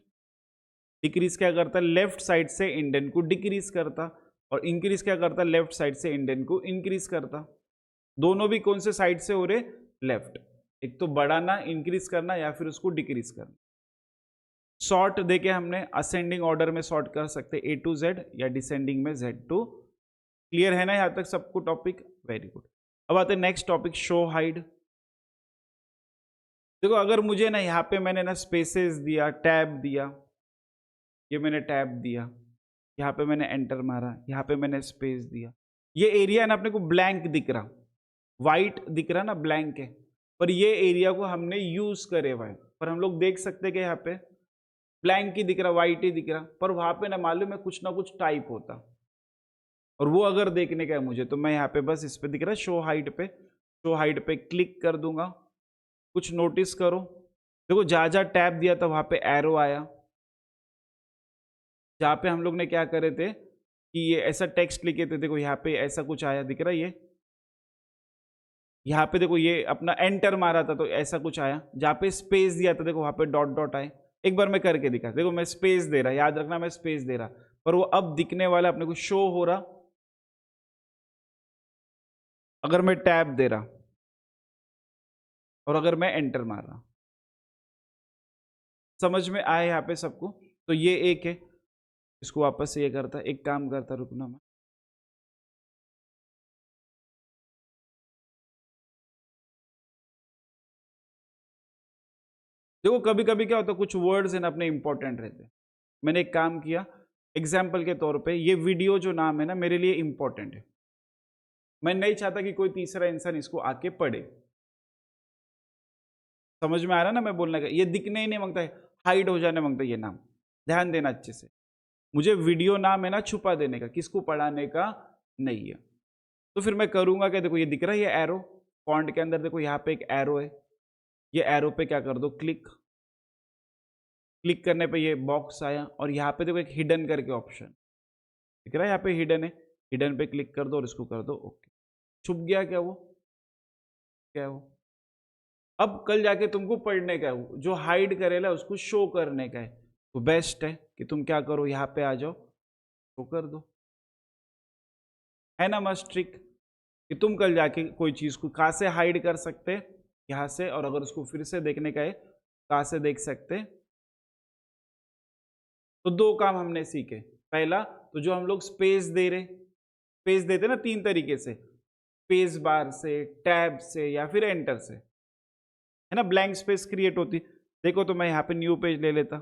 डिक्रीज क्या करता है, लेफ्ट साइड से इंडेंट को डिक्रीज करता। और इंक्रीज क्या करता है, लेफ्ट साइड से इंडेंट को इंक्रीज करता। दोनों भी कौन से साइड से हो रहे, लेफ्ट। एक तो बढ़ाना, इंक्रीज करना, या फिर उसको डिक्रीज करना। सॉर्ट देके हमने असेंडिंग ऑर्डर में सॉर्ट कर सकते A to Z, या डिसेंडिंग में Z to। क्लियर है ना यहां तक सबको टॉपिक, वेरी गुड। अब आते हैं नेक्स्ट टॉपिक, शो हाइड। देखो अगर मुझे ना यहाँ पे मैंने ना स्पेसेस दिया, टैब दिया, ये मैंने टैब दिया, यहाँ पे मैंने एंटर मारा, यहाँ पे मैंने स्पेस दिया, ये एरिया ना अपने को ब्लैंक दिख रहा, वाइट दिख रहा ना, ब्लैंक है। पर ये एरिया को हमने यूज करे हुआ है, पर हम लोग देख सकते हैं कि यहाँ पे ब्लैंक ही दिख रहा, वाइट ही दिख रहा, पर वहां पे ना मालूम है कुछ ना कुछ टाइप होता। और वो अगर देखने का है मुझे, तो मैं यहाँ पे बस इस पे दिख रहा है शो हाइट पे, शो हाइट पे क्लिक कर दूंगा। कुछ नोटिस करो, देखो जहां जहां टैब दिया था वहां पे एरो आया। जहां पे हम लोग ने क्या करे थे कि ये ऐसा टेक्स्ट लिखे थे, देखो यहाँ पे ऐसा कुछ आया, दिख रहा है ये। यहाँ पे देखो ये अपना एंटर मारा था तो ऐसा कुछ आया। जहाँ पे स्पेस दिया था देखो वहां पे डॉट डॉट आए। एक बार मैं करके दिखा, देखो मैं स्पेस दे रहा, याद रखना मैं स्पेस दे रहा, पर वो अब दिखने वाला अपने को शो हो रहा। अगर मैं टैब दे रहा और अगर मैं एंटर मार रहा, समझ में आया यहाँ पे सबको। तो ये एक है, इसको वापस से ये करता, एक काम करता, रुकना मैं। देखो कभी कभी क्या होता है, कुछ वर्ड्स है ना अपने इंपॉर्टेंट रहते हैं। मैंने एक काम किया, एग्जाम्पल के तौर पे ये वीडियो जो नाम है ना मेरे लिए इंपॉर्टेंट है। मैं नहीं चाहता कि कोई तीसरा इंसान इसको आके पढ़े। समझ में आ रहा है ना मैं बोलने का, ये दिखने ही नहीं मांगता है, हाइड हो जाने मांगता है ये नाम। ध्यान देना अच्छे से, मुझे वीडियो नाम है ना छुपा देने का, किसको पढ़ाने का नहीं है। तो फिर मैं करूंगा क्या, देखो ये दिख रहा है, ये एरो फॉन्ट के अंदर, देखो यहाँ पे एक एरो है, ये एरो पे क्या कर दो, क्लिक। क्लिक करने पे ये बॉक्स आया, और यहाँ पे देखो एक हिडन करके ऑप्शन दिख रहा है, यहाँ पे हिडन है, हिडन पे क्लिक कर दो और इसको कर दो ओके। छुप गया क्या वो, क्या वो। अब कल जाके तुमको पढ़ने का है, जो हाइड करेला उसको शो करने का है। तो बेस्ट है कि तुम क्या करो, यहाँ पे आ जाओ, शो कर दो। है ना मस्ट ट्रिक, कि तुम कल जाके कोई चीज को कहाँ से हाइड कर सकते, यहाँ से, और अगर उसको फिर से देखने का है कहाँ से देख सकते। तो दो काम हमने सीखे। पहला तो जो हम लोग स्पेस दे रहे, स्पेस देते ना तीन तरीके से, स्पेस बार से, टैब से, या फिर एंटर से, है ना, ब्लैंक स्पेस क्रिएट होती। देखो तो मैं यहाँ पे न्यू पेज ले लेता,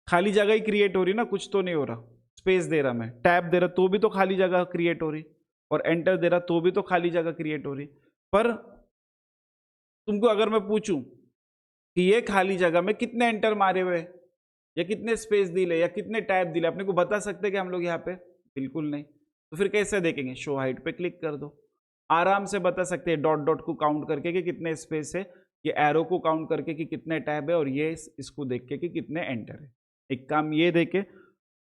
खाली जगह ही क्रिएट हो रही ना, कुछ तो नहीं हो रहा। स्पेस दे रहा मैं, टैब दे रहा तो भी तो खाली जगह क्रिएट हो रही, और एंटर दे रहा तो भी तो खाली जगह क्रिएट हो रही। पर तुमको अगर मैं पूछूं कि ये खाली जगह में कितने एंटर मारे हुए, या कितने स्पेस दिले, या कितने टैब दिले, अपने को बता सकते कि हम लोग यहाँ पे, बिल्कुल नहीं। तो फिर कैसे देखेंगे, शो हाइट पे क्लिक कर दो, आराम से बता सकते हैं डॉट डॉट को काउंट करके कि कितने स्पेस है, ये एरो को काउंट करके कि कितने टैब है, और ये इसको देख के कि कितने एंटर है। एक काम ये देखे,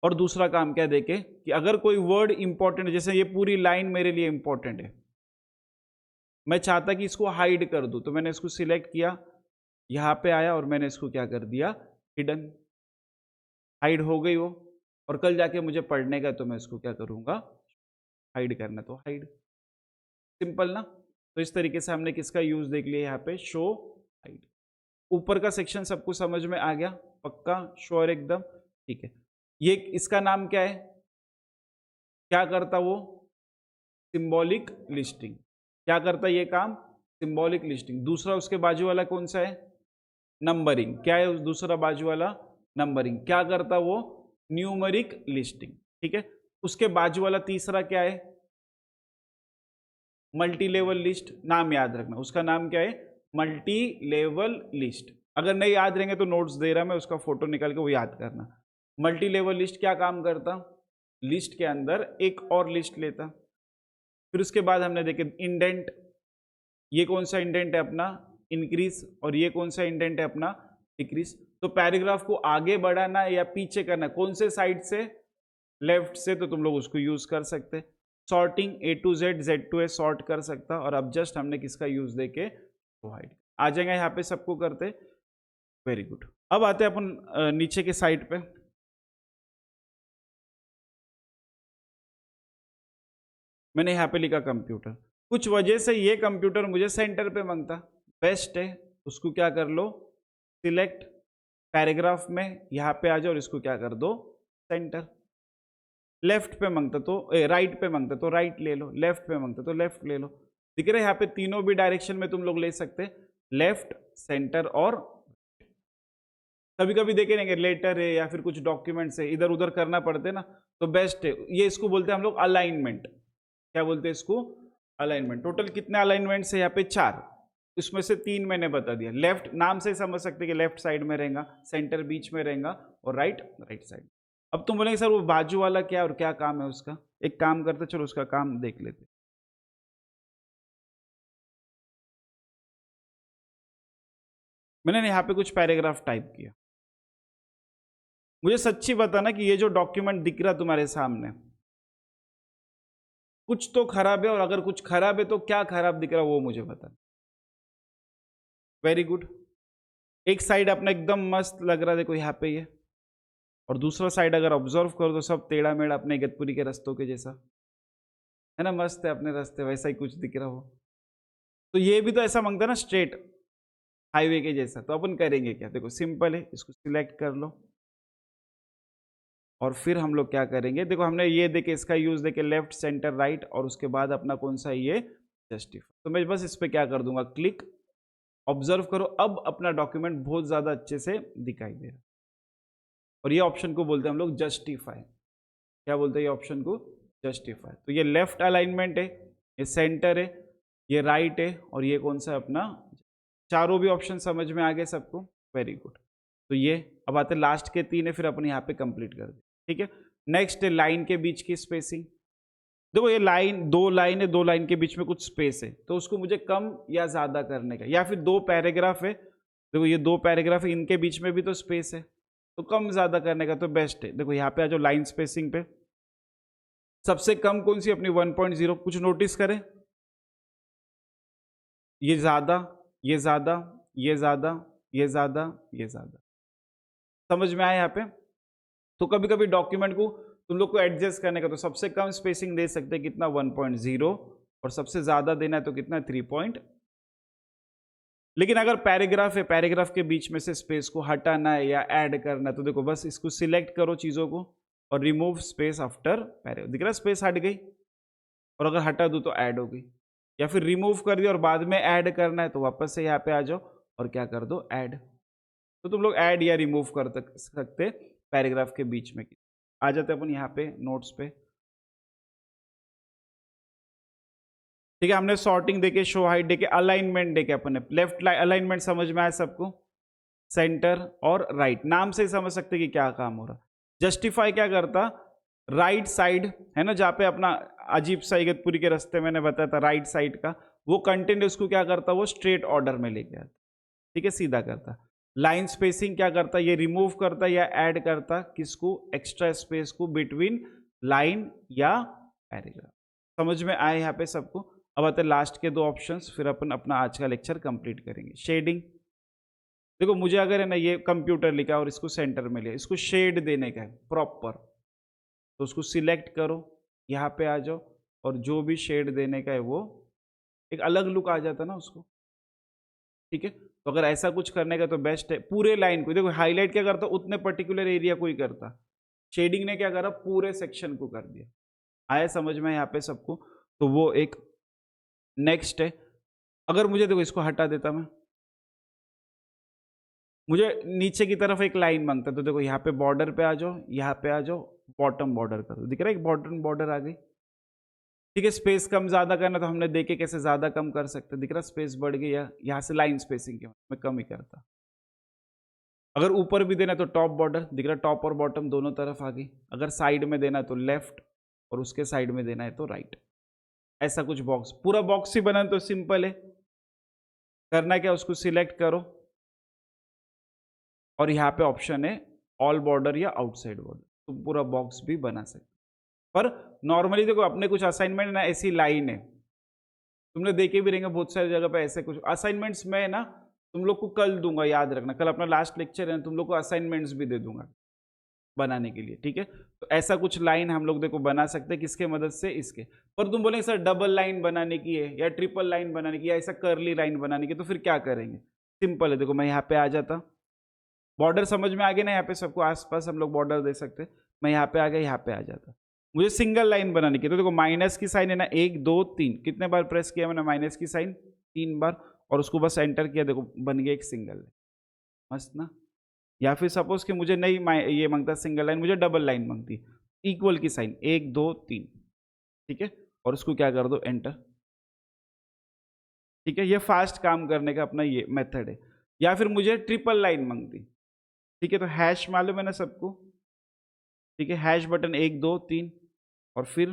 और दूसरा काम क्या देखे कि अगर कोई वर्ड इंपॉर्टेंट, जैसे ये पूरी लाइन मेरे लिए इंपॉर्टेंट है, मैं चाहता कि इसको हाइड कर दूं, तो मैंने इसको सिलेक्ट किया, यहाँ पे आया, और मैंने इसको क्या कर दिया, हिडन, हाइड हो गई वो। और कल जाके मुझे पढ़ने का, तो मैं इसको क्या करूंगा, हाइड करना तो हाइड। सिंपल ना। तो इस तरीके से हमने किसका यूज देख लिया यहाँ पे, शो हाइड। ऊपर का सेक्शन सबको समझ में आ गया, पक्का श्योर एकदम, ठीक है। ये इसका नाम क्या है, क्या करता वो, सिंबॉलिक लिस्टिंग। क्या करता ये काम, सिंबॉलिक लिस्टिंग। दूसरा उसके बाजू वाला कौन सा है, नंबरिंग। क्या है उस दूसरा बाजू वाला, नंबरिंग। क्या करता वो, न्यूमरिक लिस्टिंग, ठीक है। उसके बाजू वाला तीसरा क्या है, मल्टी लेवल लिस्ट, नाम याद रखना, उसका नाम क्या है, मल्टी लेवल लिस्ट। अगर नहीं याद रहेंगे तो नोट्स दे रहा मैं, उसका फोटो निकाल के वो याद करना। मल्टी लेवल लिस्ट क्या काम करता, लिस्ट के अंदर एक और लिस्ट लेता। फिर उसके बाद हमने देखे इंडेंट, ये कौन सा इंडेंट है अपना, इंक्रीज, और ये कौन सा इंडेंट है अपना, डिक्रीज। तो पैराग्राफ को आगे बढ़ाना या पीछे करना, कौन से साइड से, लेफ्ट से, तो तुम लोग उसको यूज कर सकते। Sorting A to Z, Z to A sort कर सकता। और अब जस्ट हमने किसका यूज देके प्रोवाइड आ जाएगा यहाँ पे, सबको करते। Very good. अब आते हैं अपन नीचे के साइड पे। मैंने यहाँ पे लिखा कंप्यूटर, कुछ वजह से ये कंप्यूटर मुझे सेंटर पे मांगता, बेस्ट है उसको क्या कर लो, सिलेक्ट पैराग्राफ में यहाँ पे आ जाओ और इसको क्या कर दो, सेंटर। लेफ्ट पे मांगता तो राइट पे मांगता तो राइट ले लो, लेफ्ट पे मांगता तो लेफ्ट ले लो। दिख रहा है यहाँ पे तीनों भी डायरेक्शन में तुम लोग ले सकते, लेफ्ट, सेंटर और कभी कभी देखे नहीं लेटर है या फिर कुछ डॉक्यूमेंट्स है इधर उधर करना पड़ते ना, तो बेस्ट है ये, इसको बोलते हैं हम लोग अलाइनमेंट। क्या बोलते हैं इसको, अलाइनमेंट। टोटल कितने अलाइनमेंट्स है यहाँ पे, 4, इसमें से 3 मैंने बता दिया। लेफ्ट नाम से समझ सकते कि लेफ्ट साइड में रहेगा, सेंटर बीच में रहेगा और राइट राइट साइड। अब तुम बोलेंगे सर वो बाजू वाला क्या और क्या काम है उसका, एक काम करते चलो उसका काम देख लेते। मैंने यहाँ पे कुछ पैराग्राफ टाइप किया, मुझे सच्ची बताना कि ये जो डॉक्यूमेंट दिख रहा तुम्हारे सामने कुछ तो खराब है, और अगर कुछ खराब है तो क्या खराब दिख रहा है वो मुझे बताना। Very good. एक साइड अपना एकदम मस्त लग रहा है, देखो यहाँ पे ये, और दूसरा साइड अगर ऑब्जर्व करो तो सब टेढ़ा मेढ़ा अपने इगतपुरी के रस्तों के जैसा है ना, मस्त है अपने रास्ते, वैसा ही कुछ दिख रहा हो। तो ये भी तो ऐसा मांगता है ना, स्ट्रेट हाईवे के जैसा। तो अपन करेंगे क्या, देखो सिंपल है, इसको सिलेक्ट कर लो और फिर हम लोग क्या करेंगे, देखो हमने ये देखे इसका यूज देखे लेफ्ट, सेंटर, राइट, और उसके बाद अपना कौन सा ये जस्टिफाई। तो मैं बस इस पर क्या कर दूंगा, क्लिक। ऑब्जर्व करो अब अपना डॉक्यूमेंट बहुत ज्यादा अच्छे से दिखाई दे रहा, और ये ऑप्शन को बोलते हैं हम लोग जस्टिफाई। क्या बोलते हैं ये ऑप्शन को, जस्टिफाई। तो ये लेफ्ट अलाइनमेंट है, ये सेंटर है, ये राइट है, और ये कौन सा अपना, चारों भी ऑप्शन समझ में आ गए सबको, वेरी गुड। तो ये अब आते लास्ट के 3 है, फिर अपन यहाँ पे कंप्लीट कर दे, ठीक है। नेक्स्ट है लाइन के बीच की स्पेसिंग। देखो ये लाइन, 2 लाइन है, 2 लाइन के बीच में कुछ स्पेस है, तो उसको मुझे कम या ज्यादा करने का, या फिर 2 पैराग्राफ है, देखो ये 2 पैराग्राफ है, इनके बीच में भी तो स्पेस है, तो कम ज्यादा करने का तो बेस्ट है। देखो यहाँ पे आ जाओ लाइन स्पेसिंग पे, सबसे कम कौन सी अपनी 1.0, कुछ नोटिस करें, ये ज्यादा, ये ज्यादा, ये ज्यादा, ये ज्यादा, ये ज्यादा, समझ में आया यहाँ पे। तो कभी कभी डॉक्यूमेंट को तुम लोग को एडजस्ट करने का, तो सबसे कम स्पेसिंग दे सकते हैं कितना, 1.0, और सबसे ज्यादा देना है तो कितना, 3. लेकिन अगर पैराग्राफ है, पैराग्राफ के बीच में से स्पेस को हटाना है या ऐड करना है, तो देखो बस इसको सिलेक्ट करो चीजों को और रिमूव स्पेस आफ्टर पैराग्राफ, दिख रहा है स्पेस हट गई, और अगर हटा दूं तो ऐड हो गई। या फिर रिमूव कर दिया और बाद में ऐड करना है तो वापस से यहाँ पे आ जाओ और क्या कर दो, ऐड। तो तुम लोग ऐड या रिमूव कर सकते पैराग्राफ के बीच में। आ जाते अपन यहाँ पे नोट्स पे, ठीक है। हमने सॉर्टिंग देके, शो हाइट देके, अलाइनमेंट देके, अपन ने लेफ्ट अलाइनमेंट समझ में आया सबको, सेंटर और राइट, नाम से ही समझ सकते कि क्या काम हो रहा। जस्टिफाई क्या करता, राइट साइड है ना, जहाँ पे अपना अजीब सा इगतपुरी के रास्ते मैंने बताया था, राइट साइड का वो कंटेंट उसको क्या करता, वो स्ट्रेट ऑर्डर में लेके आता, ठीक है, सीधा करता। लाइन स्पेसिंग क्या करता, ये रिमूव करता या ऐड करता किसको, एक्स्ट्रा स्पेस को बिटवीन लाइन या पैराग्राफ। समझ में आए यहाँ पे सबको। अब आते हैं लास्ट के 2 ऑप्शंस, फिर अपन अपना आज का लेक्चर कंप्लीट करेंगे। शेडिंग, देखो मुझे अगर है ना ये कंप्यूटर लिखा और इसको सेंटर में लिया, इसको शेड देने का है प्रॉपर, तो उसको सिलेक्ट करो, यहाँ पे आ जाओ, और जो भी शेड देने का है वो एक अलग लुक आ जाता ना उसको, ठीक है। तो अगर ऐसा कुछ करने का तो बेस्ट है, पूरे लाइन को देखो, हाईलाइट क्या करता, उतने पर्टिकुलर एरिया को ही करता, शेडिंग ने क्या करा, पूरे सेक्शन को कर दिया। आया समझ में यहाँ पे सबको, तो वो एक नेक्स्ट है। अगर मुझे देखो इसको हटा देता मैं, मुझे नीचे की तरफ एक लाइन मांगता, तो देखो यहाँ पे बॉर्डर पे आ जाओ, यहाँ पे आ जाओ, बॉटम बॉर्डर कर दो, दिख रहा है एक बॉटम बॉर्डर आ गई, ठीक है, स्पेस कम ज़्यादा करना तो हमने देखे कैसे ज़्यादा कम कर सकते, दिख रहा स्पेस बढ़ गई, या यहाँ से लाइन स्पेसिंग क्यों मैं कम ही करता। अगर ऊपर भी देना तो टॉप बॉर्डर दिख रहा, टॉप और बॉटम दोनों तरफ आ गई। अगर साइड में देना तो लेफ्ट, और उसके साइड में देना है तो राइट। ऐसा कुछ बॉक्स, पूरा बॉक्स ही बनाना तो सिंपल है। करना क्या, उसको सिलेक्ट करो और यहाँ पे ऑप्शन है ऑल बॉर्डर या आउटसाइड बॉर्डर, तुम पूरा बॉक्स भी बना सकते। पर नॉर्मली देखो अपने कुछ असाइनमेंट ना ऐसी लाइन है, तुमने देखे भी रहेंगे बहुत सारी जगह पे ऐसे कुछ असाइनमेंट्स में ना, तुम लोग को कल दूंगा, याद रखना कल अपना लास्ट लेक्चर है, तुम लोग को असाइनमेंट्स भी दे दूंगा बनाने के लिए, ठीक है। तो ऐसा कुछ लाइन हम लोग देखो बना सकते हैं, किसके मदद से, इसके। पर तुम बोलेंगे सर डबल लाइन बनाने की है या ट्रिपल लाइन बनाने की या ऐसा कर्ली लाइन बनाने की, तो फिर क्या करेंगे, सिंपल है। देखो मैं यहाँ पे आ जाता, बॉर्डर समझ में आ गया ना, यहाँ पे सबको आसपास हम लोग बॉर्डर दे सकते हैं। मैं यहाँ पे आ गया, यहाँ पे आ जाता, मुझे सिंगल लाइन बनाने की। तो देखो माइनस की साइन है ना, 1 2 3, कितने बार प्रेस किया मैंने माइनस की साइन, 3 बार, और उसको बस एंटर किया, देखो बन गया एक सिंगल लाइन, मस्त ना। या फिर सपोज कि मुझे नहीं ये मांगता सिंगल लाइन, मुझे डबल लाइन मांगती, इक्वल की साइन 1 2 3, ठीक है, और उसको क्या कर दो, एंटर। ठीक है, ये फास्ट काम करने का अपना ये मेथड है। या फिर मुझे ट्रिपल लाइन मांगती, ठीक है, तो हैश मालूम है ना सबको, ठीक है, हैश बटन 1 2 3, और फिर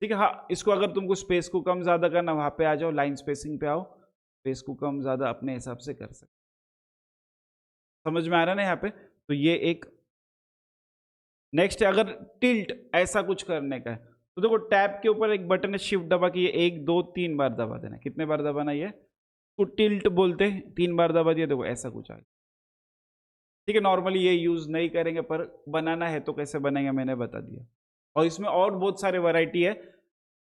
ठीक है। हाँ, इसको अगर तुमको स्पेस को कम ज्यादा करना, वहां पे आ जाओ, लाइन स्पेसिंग पे आओ, स्पेस को कम ज्यादा अपने हिसाब से कर सकते। समझ में आ रहा है ना यहाँ पे। तो ये एक नेक्स्ट है, अगर टिल्ट ऐसा कुछ करने का है तो देखो टैब के ऊपर एक बटन है, शिफ्ट दबा के ये 1 2 3 बार दबा देना। कितने बार दबाना, ये तो टिल्ट बोलते हैं, 3 बार दबा दिया, देखो ऐसा कुछ आ गया। ठीक है, नॉर्मली ये यूज नहीं करेंगे, पर बनाना है तो कैसे बनेंगे मैंने बता दिया। और इसमें और बहुत सारे वैरायटी है,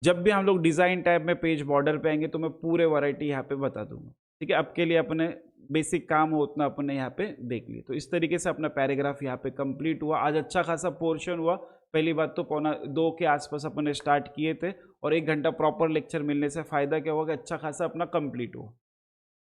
जब भी हम लोग डिजाइन टैब में पेज बॉर्डर पे आएंगे तो मैं पूरे वैरायटी यहाँ पे बता दूंगा। ठीक है, अब के लिए अपने बेसिक काम हो उतना अपने यहाँ पे देख लिए। तो इस तरीके से अपना पैराग्राफ यहाँ पे कंप्लीट हुआ। आज अच्छा खासा पोर्शन हुआ। पहली बात तो 1:45 के आसपास अपने स्टार्ट किए थे, और 1 घंटा प्रॉपर लेक्चर मिलने से फायदा क्या होगा, अच्छा खासा अपना कंप्लीट हुआ।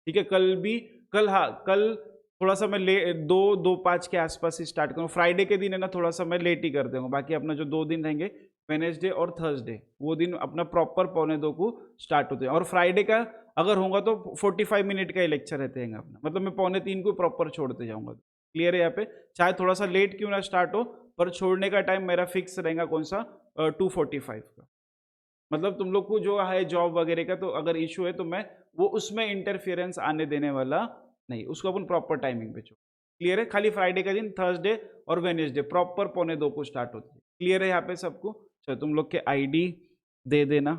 ठीक है, कल भी, हाँ कल थोड़ा सा मैं 2:05 के आसपास ही स्टार्ट करूँ। फ्राइडे के दिन है ना, थोड़ा सा मैं लेट ही कर दूंगा। बाकी अपना जो 2 दिन रहेंगे, वेनेसडे और थर्सडे, वो दिन अपना प्रॉपर 1:45 को स्टार्ट होते हैं। और फ्राइडे का अगर होगा तो 45 मिनट का ही लेक्चर रहते हैं अपना, मतलब मैं 2:45 को प्रॉपर छोड़ते जाऊंगा। क्लियर है यहाँ पे, चाहे थोड़ा सा लेट क्यों ना स्टार्ट हो, पर छोड़ने का टाइम मेरा फिक्स रहेगा कौन सा, 2:45 का। मतलब तुम लोग को जो है जॉब वगैरह का, तो अगर इशू है तो मैं वो उसमें इंटरफियरेंस आने देने वाला नहीं, उसको अपन प्रॉपर टाइमिंग पे छोड़। क्लियर है, खाली फ्राइडे का दिन, थर्सडे और वेनेसडे प्रॉपर 1:45 को स्टार्ट होती है। क्लियर है यहाँ पे सबको। चलो तुम लोग के आईडी दे देना।